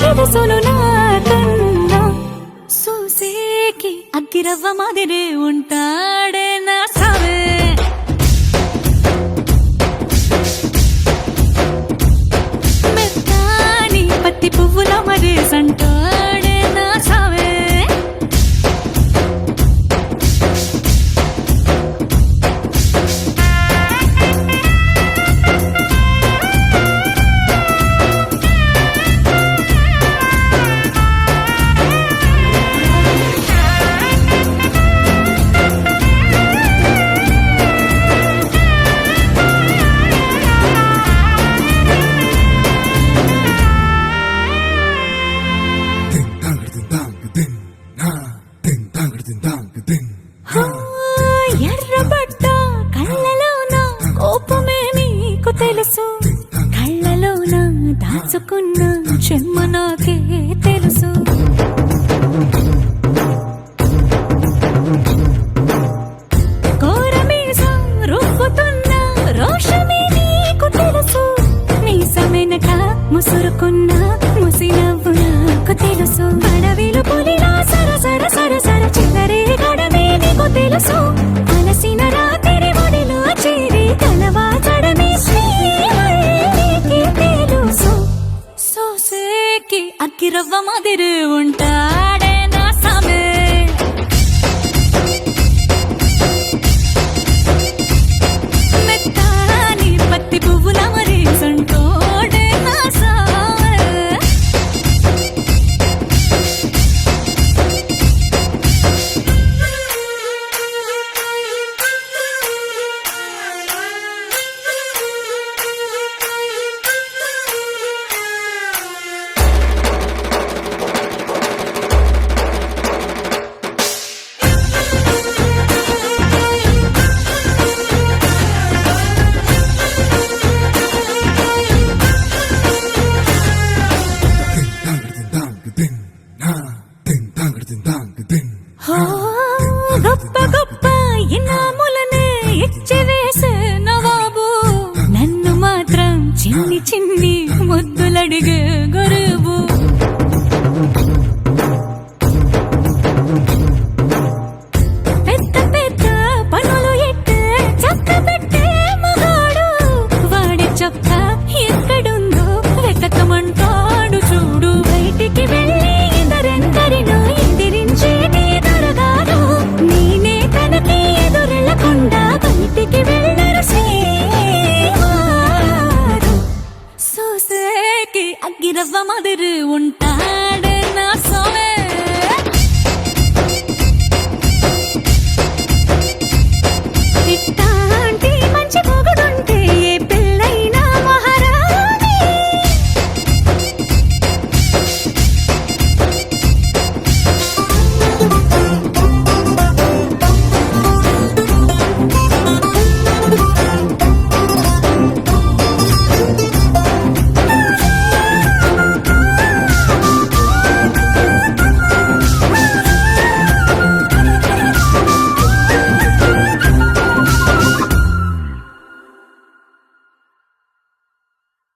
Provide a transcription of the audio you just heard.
తెలుసును నాకన్నా చూసేకి అగ్గిరవ్వ మాదిరే ఉంటాడే నా సావే మెత్తాని పత్తి పువ్వుల మరేసంటాడే నా సావే ఎర్రబడ్డ కళ్ళలోన కోపమే నీకు తెలుసు కళ్ళలోన దాచుకున్న చెమ్మ నాకే తెలుసు కోరమీసం రుబ్బుతున్న రోషమే నీకు తెలుసు మీసమెనక ముసురుకున్న ముసినవ్వు నాకు తెలుసు అడవిలు పులిలా సర సర సర సర చిల్లరే గడమే నీకు తెలుసు